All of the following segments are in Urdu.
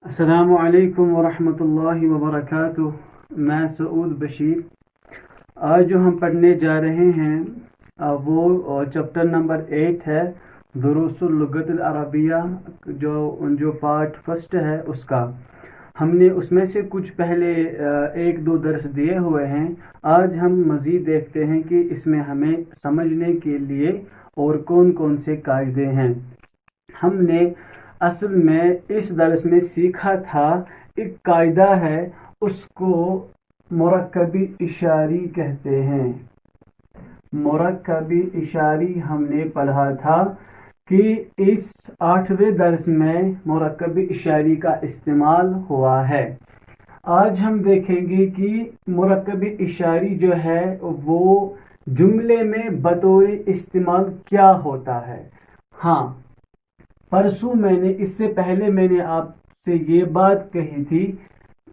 السلام علیکم ورحمۃ اللہ وبرکاتہ۔ میں سعود بشیر۔ آج جو ہم پڑھنے جا رہے ہیں وہ چیپٹر نمبر 8 ہے، دروس اللغت العربیہ، جو پارٹ فرسٹ ہے اس کا۔ ہم نے اس میں سے کچھ پہلے ایک دو درس دیے ہوئے ہیں۔ آج ہم مزید دیکھتے ہیں کہ اس میں ہمیں سمجھنے کے لیے اور کون کون سے قاعدے ہیں۔ ہم نے اصل میں اس درس میں سیکھا تھا، ایک قاعدہ ہے، اس کو مرکبی اشاری کہتے ہیں۔ مرکبی اشاری ہم نے پڑھا تھا کہ اس 8ویں درس میں مرکبی اشاری کا استعمال ہوا ہے۔ آج ہم دیکھیں گے کہ مرکبی اشاری جو ہے وہ جملے میں بطور استعمال کیا ہوتا ہے۔ ہاں، پرسوں اس سے پہلے میں نے آپ سے یہ بات کہی تھی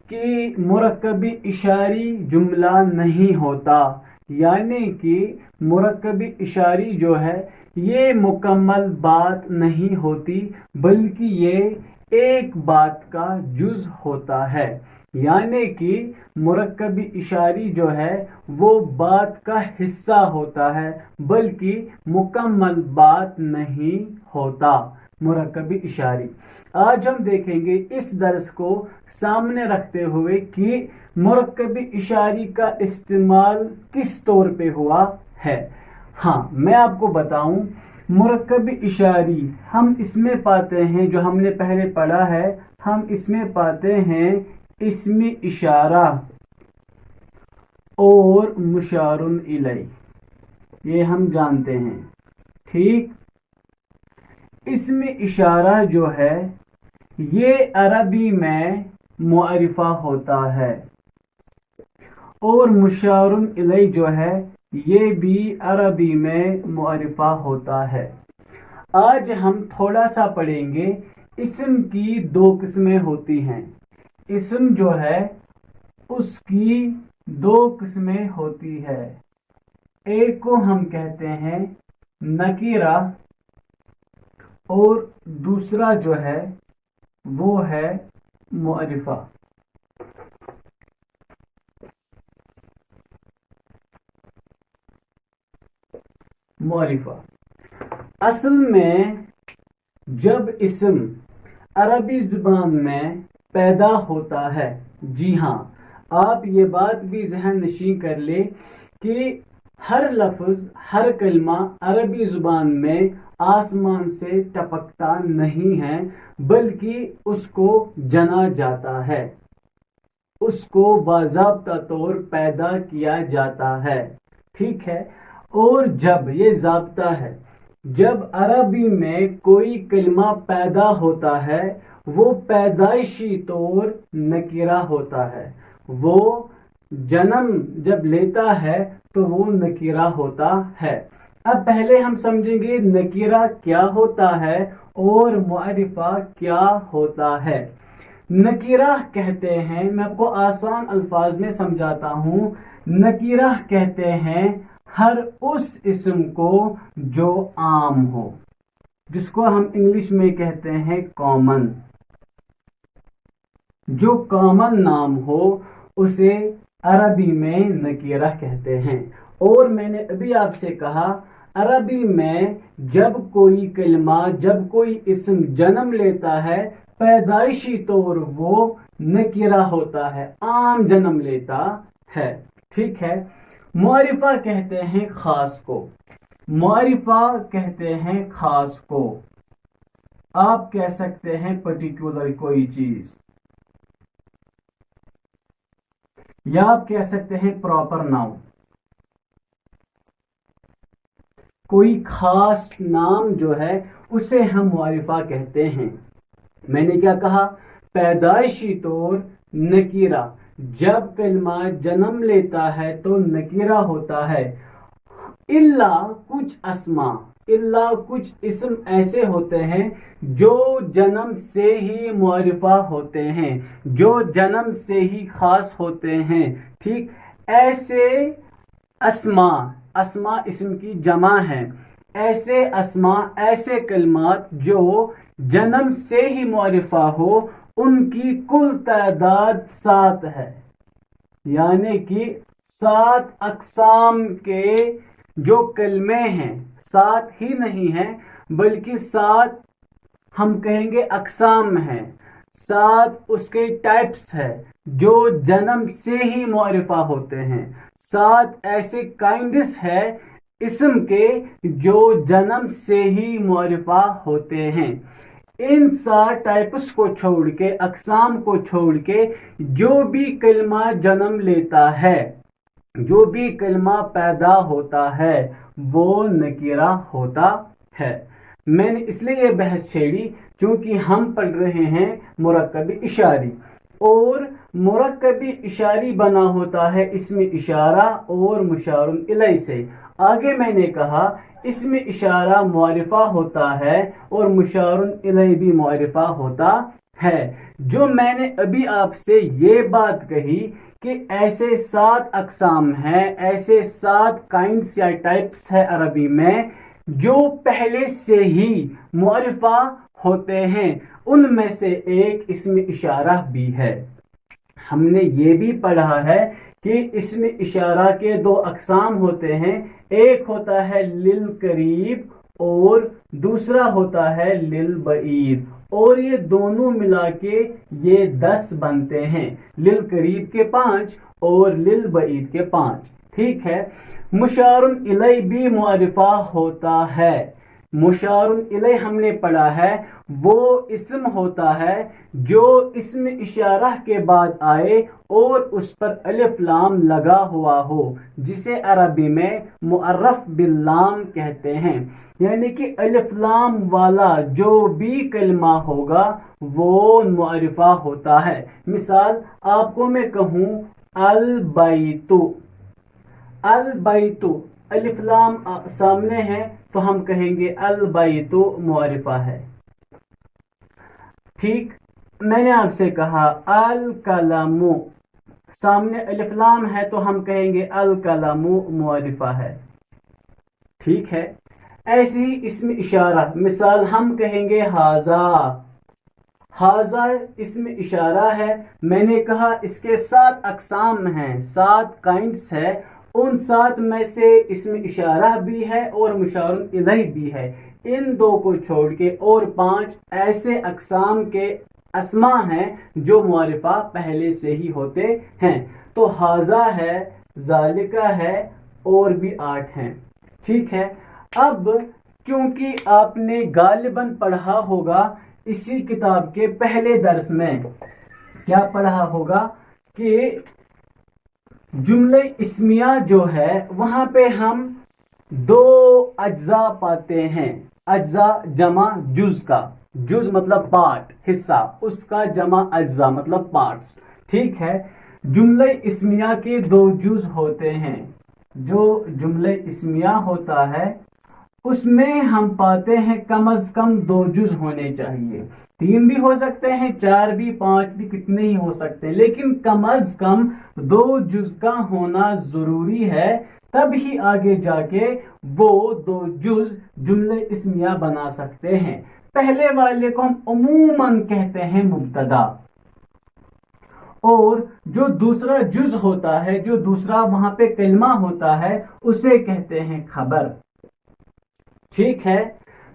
کہ مرکبی اشاری جملہ نہیں ہوتا، یعنی کہ مرکبی اشاری جو ہے یہ مکمل بات نہیں ہوتی، بلکہ یہ ایک بات کا جز ہوتا ہے۔ یعنی کہ مرکبی اشاری جو ہے وہ بات کا حصہ ہوتا ہے، بلکہ مکمل بات نہیں ہوتا مرکبی اشاری۔ آج ہم دیکھیں گے اس درس کو سامنے رکھتے ہوئے کہ مرکبی اشاری کا استعمال کس طور پہ ہوا ہے۔ ہاں، میں آپ کو بتاؤں، مرکبی اشاری ہم اس میں پاتے ہیں، جو ہم نے پہلے پڑھا ہے، ہم اس میں پاتے ہیں اسم اشارہ اور مشار الیہ، یہ ہم جانتے ہیں، ٹھیک۔ اسم اشارہ جو ہے یہ عربی میں معرفہ ہوتا ہے، اور مشار الیہ جو ہے یہ بھی عربی میں معرفہ ہوتا ہے۔ آج ہم تھوڑا سا پڑھیں گے، اسم کی دو قسمیں ہوتی ہیں۔ اسم جو ہے اس کی دو قسمیں ہوتی ہے، ایک کو ہم کہتے ہیں نکیرہ اور دوسرا جو ہے وہ ہے معرفہ۔ معرفہ اصل میں جب اسم عربی زبان میں پیدا ہوتا ہے، جی ہاں، آپ یہ بات بھی ذہن نشین کر لیں کہ ہر لفظ، ہر کلمہ عربی زبان میں آسمان سے ٹپکتا نہیں ہے، بلکہ اس کو جنا جاتا ہے، اس کو باضابطہ طور پیدا کیا جاتا ہے، ٹھیک ہے۔ اور جب یہ ضابطہ ہے، جب عربی میں کوئی کلمہ پیدا ہوتا ہے وہ پیدائشی طور نکیرہ ہوتا ہے، وہ جنم جب لیتا ہے تو وہ نکیرہ ہوتا ہے۔ اب پہلے ہم سمجھیں گے نکیرہ کیا ہوتا ہے اور معرفہ کیا ہوتا ہے۔ نکیرہ کہتے ہیں، میں آپ کو آسان الفاظ میں سمجھاتا ہوں، نکیرہ کہتے ہیں ہر اس اسم کو جو عام ہو، جس کو ہم انگلش میں کہتے ہیں کامن۔ جو کامن نام ہو اسے عربی میں نکیرہ کہتے ہیں۔ اور میں نے ابھی آپ سے کہا، عربی میں جب کوئی کلمہ، جب کوئی اسم جنم لیتا ہے پیدائشی طور وہ نکیرہ ہوتا ہے، عام جنم لیتا ہے، ٹھیک ہے۔ معرفہ کہتے ہیں خاص کو، معرفہ کہتے ہیں خاص کو، آپ کہہ سکتے ہیں پرٹیکولر کوئی چیز، یا آپ کہہ سکتے ہیں پراپر ناؤن، کوئی خاص نام جو ہے اسے ہم معرفہ کہتے ہیں۔ میں نے کیا کہا؟ پیدائشی طور نکیرہ، جب کلمہ جنم لیتا ہے تو نکیرہ ہوتا ہے، الا کچھ اسما، الا کچھ اسم ایسے ہوتے ہیں جو جنم سے ہی معرفہ ہوتے ہیں، جو جنم سے ہی خاص ہوتے ہیں، ٹھیک۔ ایسے اسما، اسما اسم کی جمع ہے، ایسے اسما، ایسے کلمات جو جنم سے ہی معرفہ ہو ان کی کل تعداد 7 ہے، یعنی کہ 7 اقسام کے جو کلمے ہیں 7 ہی نہیں ہیں بلکہ 7 ہم کہیں گے اقسام ہیں، 7 اس کے ٹائپس ہے جو جنم سے ہی معرفہ ہوتے ہیں، 7 ایسے کائنڈس ہے اسم کے جو جنم سے ہی معرفہ ہوتے ہیں۔ ان 7 ٹائپس کو چھوڑ کے، اقسام کو چھوڑ کے، جو بھی کلمہ جنم لیتا ہے، جو بھی کلمہ پیدا ہوتا ہے وہ نکرہ ہوتا ہے۔ میں نے اس لیے یہ بحث چھیڑی کیونکہ ہم پڑھ رہے ہیں مرکب اشاری، اور مرکب اشاری بنا ہوتا ہے اسم اشارہ اور مشار الیہ سے۔ آگے میں نے کہا اسم اشارہ معرفہ ہوتا ہے اور مشار الیہ بھی معرفہ ہوتا ہے۔ جو میں نے ابھی آپ سے یہ بات کہی کہ ایسے 7 اقسام ہیں، ایسے 7 کائنڈس یا ٹائپس ہے عربی میں جو پہلے سے ہی معرفہ ہوتے ہیں، ان میں سے ایک اسم اشارہ بھی ہے۔ ہم نے یہ بھی پڑھا ہے کہ اسم اشارہ کے 2 اقسام ہوتے ہیں، ایک ہوتا ہے للقریب اور دوسرا ہوتا ہے للبعید، اور یہ دونوں ملا کے یہ 10 بنتے ہیں، للقریب کے 5 اور للبعید کے 5۔ ٹھیک ہے، مشار الیہ بھی معرفہ ہوتا ہے۔ مشار الیہ ہم نے پڑھا ہے وہ اسم ہوتا ہے جو اسم اشارہ کے بعد آئے اور اس پر الف لام لگا ہوا ہو، جسے عربی میں معرف باللام کہتے ہیں، یعنی کہ الف لام والا جو بھی کلمہ ہوگا وہ معرفہ ہوتا ہے۔ مثال آپ کو میں کہوں البیت، البیت الف لام سامنے ہے تو ہم کہیں گے البیت معرفہ ہے۔ ٹھیک، میں نے آپ سے کہا القلم، سامنے الف لام ہے تو ہم کہیں گے القلم معرفہ ہے۔ ٹھیک ہے، ایسی ہی اسم اشارہ، مثال ہم کہیں گے ھذا، ھذا اسم اشارہ ہے، میں نے کہا اس کے 7 اقسام ہیں، 7 کائنڈس ہے، ان 7 میں سے اسم اشارہ بھی ہے اور مشار الیہ بھی ہے، ان 2 کو چھوڑ کے اور 5 ایسے اقسام کے اسماء ہیں جو معرفہ پہلے سے ہی ہوتے ہیں۔ تو ھذا ہے، ذالکہ ہے، اور بھی 8 ہیں۔ ٹھیک ہے، اب چونکہ آپ نے غالباً پڑھا ہوگا اسی کتاب کے پہلے درس میں، کیا پڑھا ہوگا کہ جملہ اسمیہ جو ہے وہاں پہ ہم 2 اجزاء پاتے ہیں، اجزاء جمع جز کا، جز مطلب پارٹ، حصہ، اس کا جمع اجزاء مطلب پارٹس۔ ٹھیک ہے، جملہ اسمیہ کے 2 جز ہوتے ہیں، جو جملہ اسمیہ ہوتا ہے اس میں ہم پاتے ہیں کم از کم 2 جز ہونے چاہیے، 3 بھی ہو سکتے ہیں، 4 بھی، 5 بھی، کتنے ہی ہو سکتے ہیں، لیکن کم از کم 2 جز کا ہونا ضروری ہے، تب ہی آگے جا کے وہ 2 جز جملہ اسمیہ بنا سکتے ہیں۔ پہلے والے کو ہم عموماً کہتے ہیں مبتدا، اور جو دوسرا جز ہوتا ہے، جو دوسرا وہاں پہ کلمہ ہوتا ہے، اسے کہتے ہیں خبر۔ ٹھیک ہے،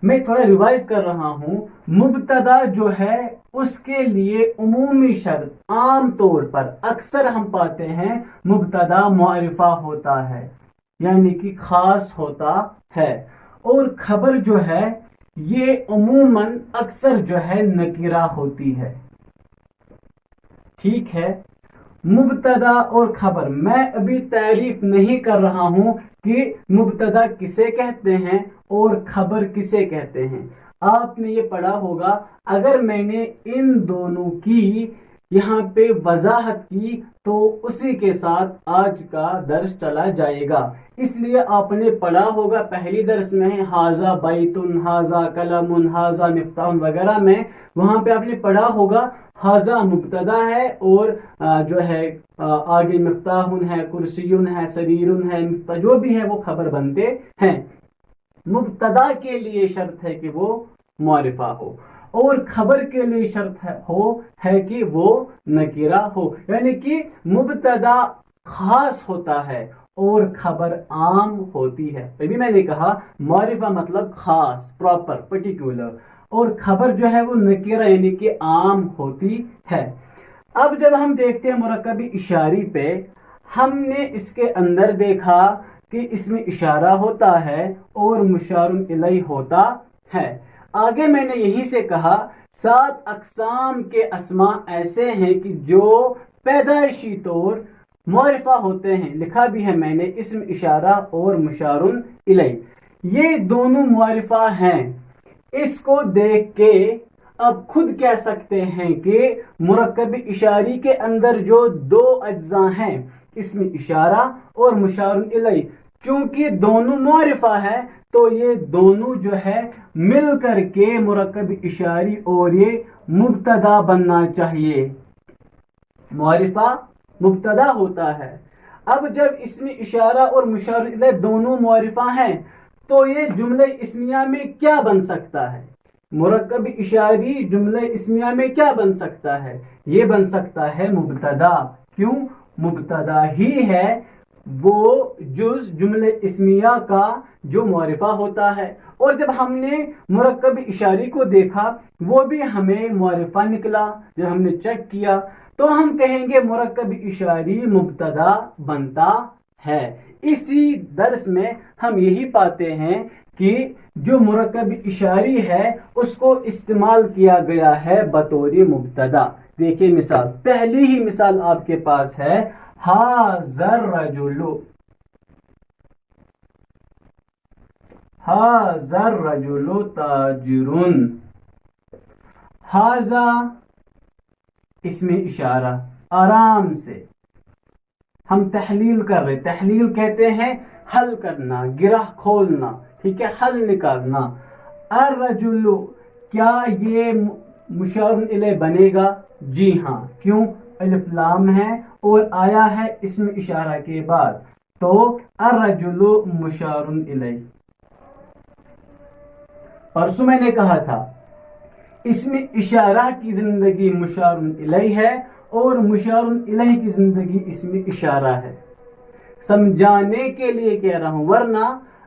میں تھوڑا ریوائز کر رہا ہوں، مبتدا جو ہے اس کے لیے عمومی شرط، عام طور پر اکثر ہم پاتے ہیں مبتدا معرفہ ہوتا ہے، یعنی کہ خاص ہوتا ہے، اور خبر جو ہے یہ عموماً اکثر جو ہے نکرہ ہوتی ہے۔ ٹھیک ہے، مبتدا اور خبر، میں ابھی تعریف نہیں کر رہا ہوں کہ مبتدا کسے کہتے ہیں اور خبر کسے کہتے ہیں، آپ نے یہ پڑھا ہوگا۔ اگر میں نے ان دونوں کی یہاں پہ وضاحت کی تو اسی کے ساتھ آج کا درس چلا جائے گا، اس لیے آپ نے پڑھا ہوگا پہلی درس میں ھذا بیت، ھذا قلم، ھذا مفتاح وغیرہ میں، وہاں پہ آپ نے پڑھا ہوگا ھذا مبتدا ہے اور جو ہے آگے مفتاح ہے، کرسی ہے، سریر ہے، جو بھی ہے وہ خبر بنتے ہیں۔ مبتدا کے لیے شرط ہے کہ وہ معرفہ ہو، اور خبر کے لیے شرط ہے کہ وہ نکرہ ہو، یعنی کہ مبتدا خاص ہوتا ہے اور خبر عام ہوتی ہے۔ ابھی میں نے کہا معرفہ مطلب خاص، پراپر، پرٹیکولر، اور خبر جو ہے وہ نکرہ یعنی کہ عام ہوتی ہے۔ اب جب ہم دیکھتے ہیں مرکب اشاری پہ، ہم نے اس کے اندر دیکھا کہ اس میں اشارہ ہوتا ہے اور مشار الیہ ہوتا ہے۔ آگے میں نے یہی سے کہا 7 اقسام کے اسماء ایسے ہیں کہ جو پیدائشی طور معرفہ ہوتے ہیں، لکھا بھی ہے میں نے، اسم اشارہ اور مشار الیہ، یہ دونوں معرفہ ہیں۔ اس کو دیکھ کے اب خود کہہ سکتے ہیں کہ مرکب اشاری کے اندر جو 2 اجزاء ہیں، اسم اشارہ اور مشار الیہ، چونکہ دونوں معرفہ ہے تو یہ دونوں جو ہے مل کر کے مرکب اشاری اور یہ مبتدا بننا چاہیے۔ معرفہ مبتدا ہوتا ہے۔ اب جب اسم اشارہ اور مشار الیہ دونوں معرفہ ہیں تو یہ جملہ اسمیہ میں کیا بن سکتا ہے؟ مرکب اشاری جملہ اسمیہ میں کیا بن سکتا ہے؟ یہ بن سکتا ہے مبتدا۔ کیوں؟ مبتدا ہی ہے وہ جز جملہ اسمیہ کا جو معرفہ ہوتا ہے، اور جب ہم نے مرکب اشاری کو دیکھا وہ بھی ہمیں معرفہ نکلا۔ جب ہم نے چیک کیا تو ہم کہیں گے مرکب اشاری مبتدا بنتا ہے۔ اسی درس میں ہم یہی پاتے ہیں کہ جو مرکب اشاری ہے اس کو استعمال کیا گیا ہے بطور مبتدا۔ دیکھیں مثال، پہلی ہی مثال آپ کے پاس ہے ھذا الرجل، ھذا الرجل تاجر، ھذا اسم اشارہ، آرام سے ہم تحلیل کر رہے، تحلیل کہتے ہیں حل کرنا، گرہ کھولنا، ٹھیک ہے، حل نکالنا۔ الرجل، کیا یہ مشار الیہ بنے گا؟ جی ہاں، کیوں؟ الف لام ہے اور آیا ہے اسم اشارہ کے بعد، تو الرجل مشار الیہ۔ پرسوں میں نے کہا تھا اسم اشارہ کی زندگی مشار الیہ ہے اور مشار الیہ کی زندگی اسم اشارہ ہے۔ سمجھانے کے لیے کہہ رہا ہوں، ورنہ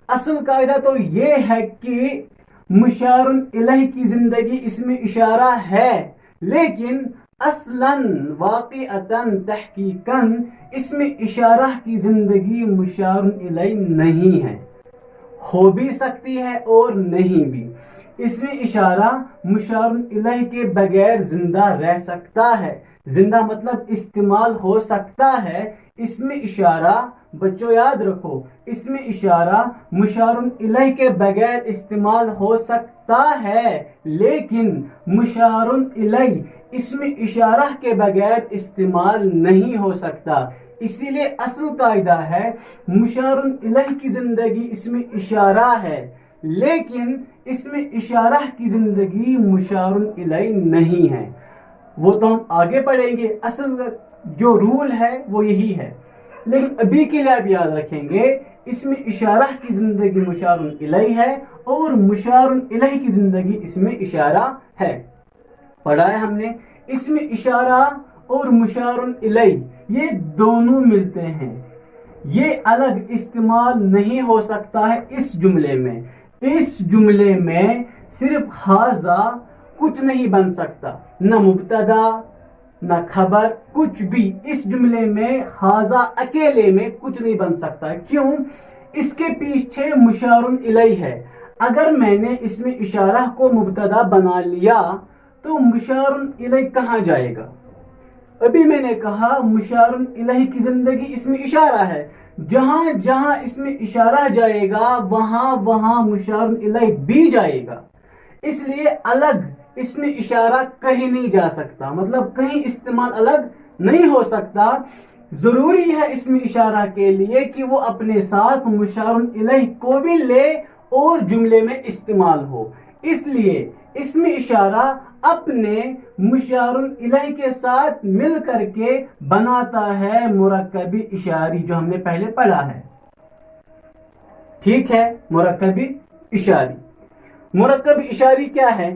اصل قاعدہ تو یہ ہے کہ مشار الیہ کی زندگی اسم اشارہ ہے، لیکن اصلاً واقعتاً تحقیقاً اسم اشارہ کی زندگی مشار الیہ نہیں ہے، ہو بھی سکتی ہے اور نہیں بھی۔ اسم اشارہ مشار الیہ کے بغیر زندہ رہ سکتا ہے، زندہ مطلب استعمال ہو سکتا ہے۔ اسم اشارہ، بچوں یاد رکھو، اسم اشارہ مشار الیہ کے بغیر استعمال ہو سکتا ہے، لیکن مشار الیہ اسم اشارہ کے بغیر استعمال نہیں ہو سکتا۔ اسی لیے اصل قاعدہ ہے مشار الیہ کی زندگی اسم اشارہ ہے، لیکن اسم اشارہ کی زندگی مشار الیہ نہیں ہے۔ وہ تو ہم آگے پڑھیں گے، اصل جو رول ہے وہ یہی ہے، لیکن ابھی کے لیے آپ یاد رکھیں گے اسم اشارہ کی زندگی مشار الیہ ہے اور مشار الیہ کی زندگی اسم اشارہ ہے۔ پڑھا ہے ہم نے، اسم اشارہ اور مشار الیہ یہ دونوں ملتے ہیں، یہ الگ استعمال نہیں ہو سکتا ہے اس جملے میں۔ اس جملے میں صرف ھذا کچھ نہیں بن سکتا، نہ مبتدا نہ خبر، کچھ بھی اس جملے میں ھذا اکیلے میں کچھ نہیں بن سکتا۔ کیوں؟ اس کے پیچھے مشار الیہ ہے۔ اگر میں نے اسم اشارہ کو مبتدا بنا لیا تو مشار الیہ کہاں جائے گا؟ ابھی میں نے کہا مشار الیہ کی زندگی اسم اشارہ ہے، جہاں جہاں اسم اشارہ جائے گا وہاں وہاں مشار الیہ بھی جائے گا، اس لیے الگ اسم اشارہ کہیں نہیں جا سکتا، مطلب کہیں استعمال الگ نہیں ہو سکتا۔ ضروری ہے اسم اشارہ کے لیے کہ وہ اپنے ساتھ مشار الیہ کو بھی لے اور جملے میں استعمال ہو، اس لیے اسم اشارہ اپنے مشار الیہ کے ساتھ مل کر کے بناتا ہے مرکب اشاری، جو ہم نے پہلے پڑھا ہے، ٹھیک ہے۔ مرکب اشاری، مرکب اشاری کیا ہے؟